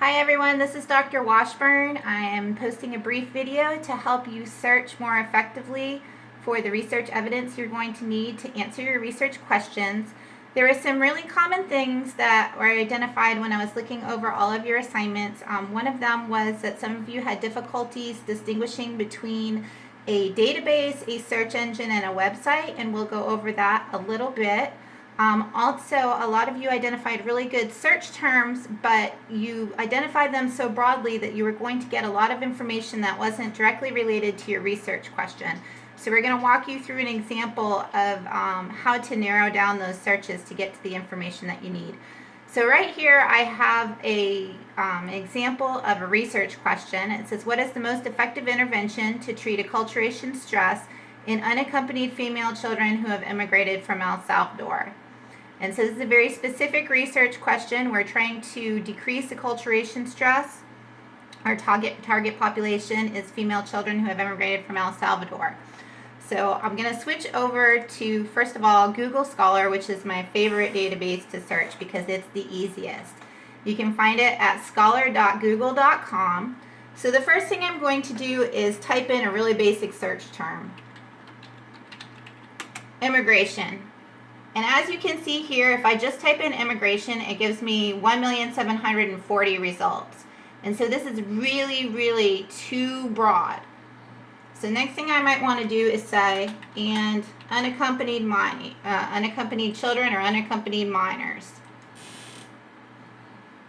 Hi everyone, this is Dr. Washburn. I am posting a brief video to help you search more effectively for the research evidence you're going to need to answer your research questions. There are some really common things that were identified when I was looking over all of your assignments. One of them was that some of you had difficulties distinguishing between a database, a search engine, and a website, and we'll go over that a little bit. Also, a lot of you identified really good search terms, but you identified them so broadly that you were going to get a lot of information that wasn't directly related to your research question. So we're going to walk you through an example of how to narrow down those searches to get to the information that you need. So right here I have an example of a research question. It says, what is the most effective intervention to treat acculturation stress in unaccompanied female children who have immigrated from El Salvador? And so this is a very specific research question. We're trying to decrease acculturation stress. Our target population is female children who have immigrated from El Salvador. So I'm going to switch over to, first of all, Google Scholar, which is my favorite database to search because it's the easiest. You can find it at scholar.google.com. So the first thing I'm going to do is type in a really basic search term. Immigration. And as you can see here, if I just type in immigration, it gives me 1,740 results. And so this is really too broad. So next thing I might want to do is say, and unaccompanied children or unaccompanied minors.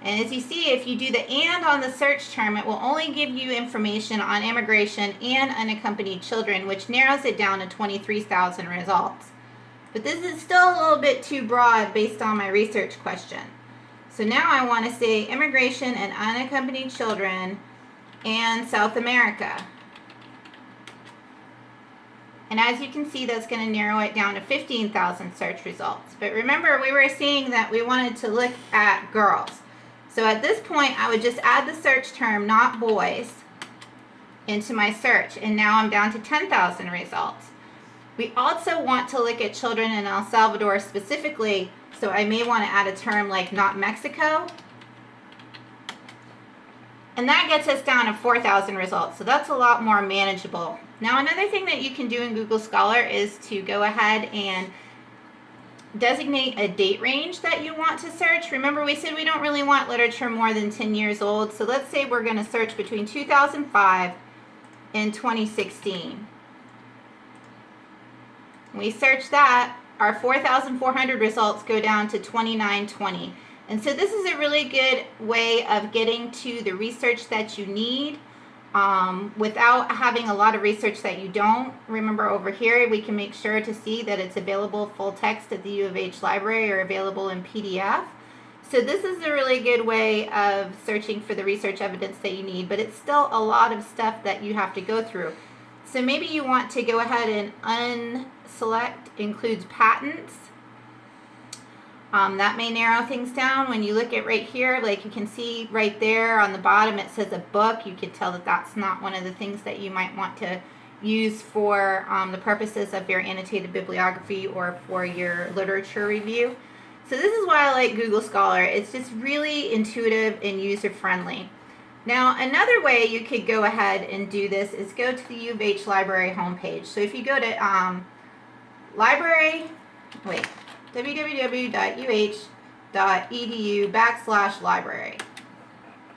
And as you see, if you do the and on the search term, it will only give you information on immigration and unaccompanied children, which narrows it down to 23,000 results. But this is still a little bit too broad based on my research question. So now I want to say immigration and unaccompanied children and South America. And as you can see, that's going to narrow it down to 15,000 search results. But remember, we were saying that we wanted to look at girls. So at this point, I would just add the search term, not boys, into my search. And now I'm down to 10,000 results. We also want to look at children in El Salvador specifically, so I may want to add a term like not Mexico. And that gets us down to 4,000 results, so that's a lot more manageable. Now another thing that you can do in Google Scholar is to go ahead and designate a date range that you want to search. Remember, we said we don't really want literature more than 10 years old, so let's say we're going to search between 2005 and 2016. We search that, our 4,400 results go down to 2920. And so this is a really good way of getting to the research that you need without having a lot of research that you don't. Remember, over here we can make sure to see that it's available full text at the U of H library or available in PDF. So this is a really good way of searching for the research evidence that you need, but it's still a lot of stuff that you have to go through. So maybe you want to go ahead and unselect includes patents. That may narrow things down. When you look at right here, like you can see right there on the bottom, it says a book. You could tell that that's not one of the things that you might want to use for the purposes of your annotated bibliography or for your literature review. So this is why I like Google Scholar. It's just really intuitive and user-friendly. Now, another way you could go ahead and do this is go to the U of H library homepage. So if you go to www.uh.edu/library.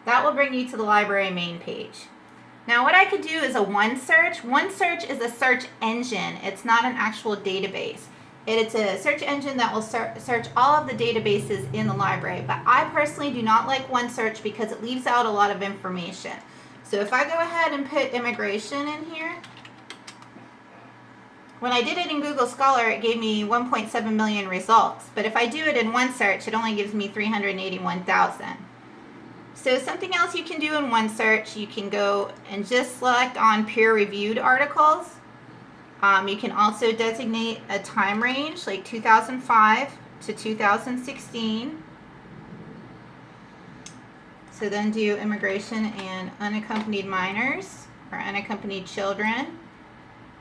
That will bring you to the library main page. Now what I could do is a OneSearch. OneSearch is a search engine. It's not an actual database. It's a search engine that will search all of the databases in the library. But I personally do not like OneSearch because it leaves out a lot of information. So if I go ahead and put immigration in here, when I did it in Google Scholar, it gave me 1.7 million results. But if I do it in OneSearch, it only gives me 381,000. So something else you can do in OneSearch, you can go and just select on peer-reviewed articles. You can also designate a time range, like 2005 to 2016. So then do immigration and unaccompanied minors or unaccompanied children.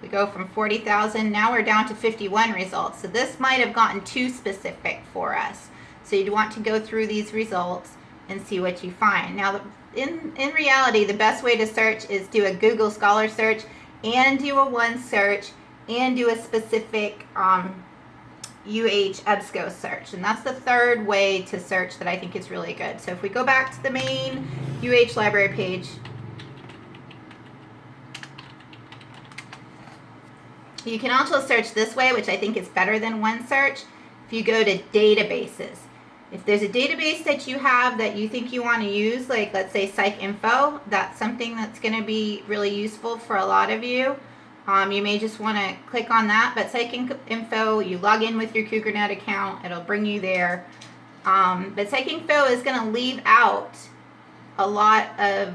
We go from 40,000, now we're down to 51 results. So this might have gotten too specific for us. So you'd want to go through these results and see what you find. Now, in reality, the best way to search is do a Google Scholar search and do a one search and do a specific UH EBSCO search. And that's the third way to search that I think is really good. So if we go back to the main UH library page, you can also search this way, which I think is better than one search. If you go to databases, if there's a database that you have that you think you want to use, like let's say PsycInfo, that's something that's going to be really useful for a lot of you. You may just want to click on that, but PsycInfo, you log in with your CougarNet account, it'll bring you there. But PsycInfo is going to leave out a lot of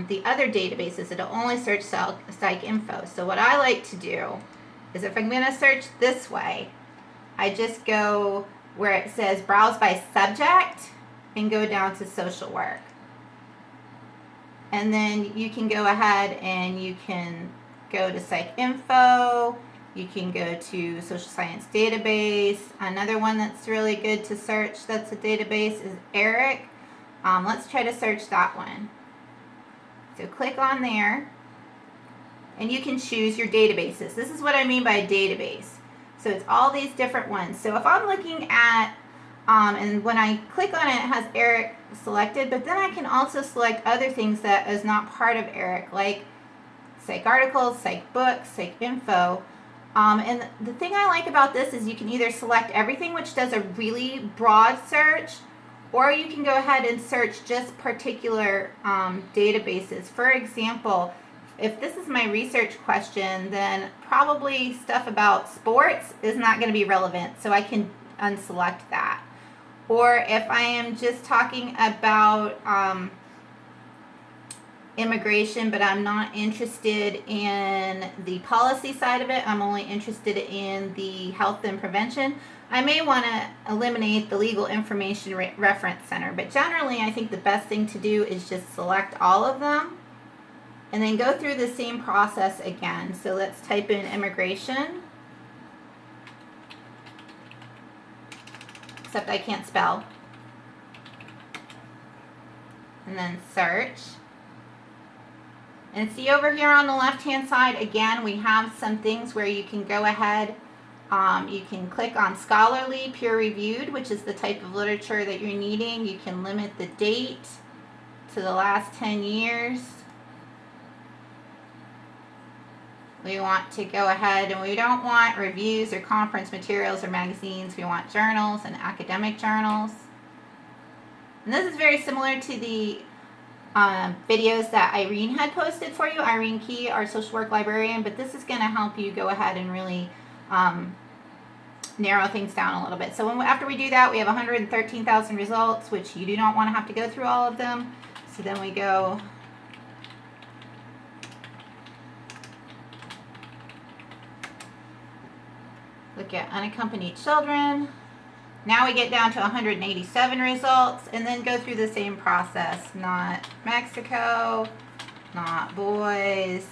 the other databases. It'll only search PsycInfo. So what I like to do is if I'm going to search this way, I just go where it says browse by subject and go down to social work. And then you can go ahead and you can go to PsycInfo, you can go to social science database. Another one that's really good to search that's a database is ERIC. Let's try to search that one. So click on there and you can choose your databases. This is what I mean by a database. So it's all these different ones. So if I'm looking at, and when I click on it, it has ERIC selected, but then I can also select other things that is not part of ERIC, like Psych articles, Psych books, PsycInfo. And the thing I like about this is you can either select everything, which does a really broad search, or you can go ahead and search just particular databases. For example, if this is my research question, then probably stuff about sports is not going to be relevant, so I can unselect that. Or if I am just talking about immigration, but I'm not interested in the policy side of it, I'm only interested in the health and prevention, I may want to eliminate the Legal Information Reference Center. But generally, I think the best thing to do is just select all of them and then go through the same process again. So let's type in immigration, except I can't spell, and then search. And see over here on the left hand side, again, we have some things where you can go ahead, you can click on scholarly, peer reviewed, which is the type of literature that you're needing. You can limit the date to the last 10 years. We want to go ahead, and we don't want reviews or conference materials or magazines. We want journals and academic journals. And this is very similar to the videos that Irene had posted for you, Irene Key, our social work librarian, but this is going to help you go ahead and really narrow things down a little bit. So after we do that, we have 113,000 results, which you do not want to have to go through all of them. So then we go look at unaccompanied children. Now we get down to 187 results, and then go through the same process. Not Mexico, not boys,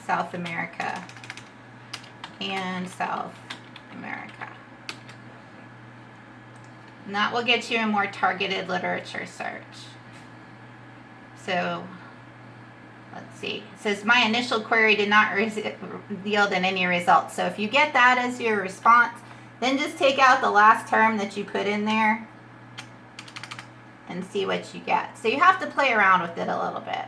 South America, and South America. And that will get you a more targeted literature search. So let's see. It says my initial query did not yield in any results. So if you get that as your response, then just take out the last term that you put in there and see what you get. So you have to play around with it a little bit.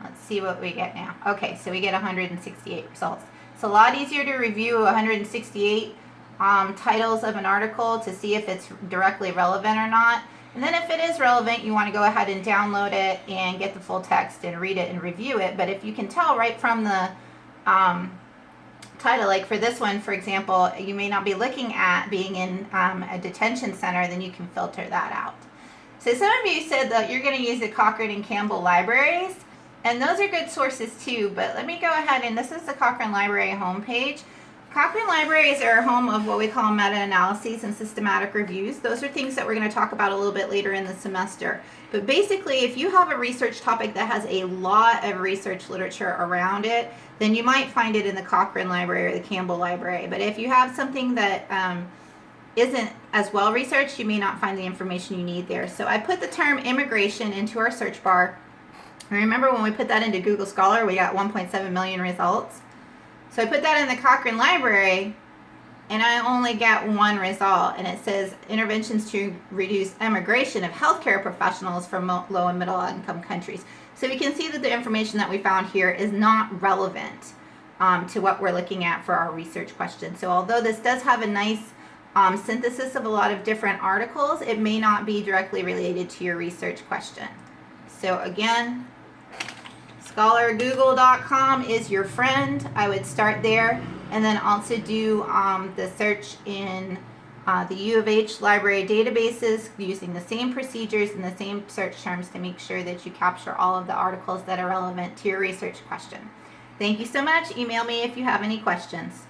Let's see what we get now. Okay, so we get 168 results. It's a lot easier to review 168 titles of an article to see if it's directly relevant or not. And then if it is relevant, you want to go ahead and download it and get the full text and read it and review it. But if you can tell right from the title, like for this one, for example, you may not be looking at being in a detention center, then you can filter that out. So some of you said that you're going to use the Cochrane and Campbell libraries, and those are good sources too, but let me go ahead, and this is the Cochrane Library homepage. Cochrane libraries are a home of what we call meta-analyses and systematic reviews. Those are things that we're going to talk about a little bit later in the semester. But basically, if you have a research topic that has a lot of research literature around it, then you might find it in the Cochrane Library or the Campbell Library. But if you have something that isn't as well researched, you may not find the information you need there. So I put the term immigration into our search bar. And remember when we put that into Google Scholar, we got 1.7 million results. So I put that in the Cochrane Library, and I only get one result, and it says interventions to reduce immigration of healthcare professionals from low and middle income countries. So we can see that the information that we found here is not relevant to what we're looking at for our research question. So although this does have a nice synthesis of a lot of different articles, it may not be directly related to your research question. So again, scholargoogle.com is your friend. I would start there, and then also do the search in the U of H library databases using the same procedures and the same search terms to make sure that you capture all of the articles that are relevant to your research question. Thank you so much. Email me if you have any questions.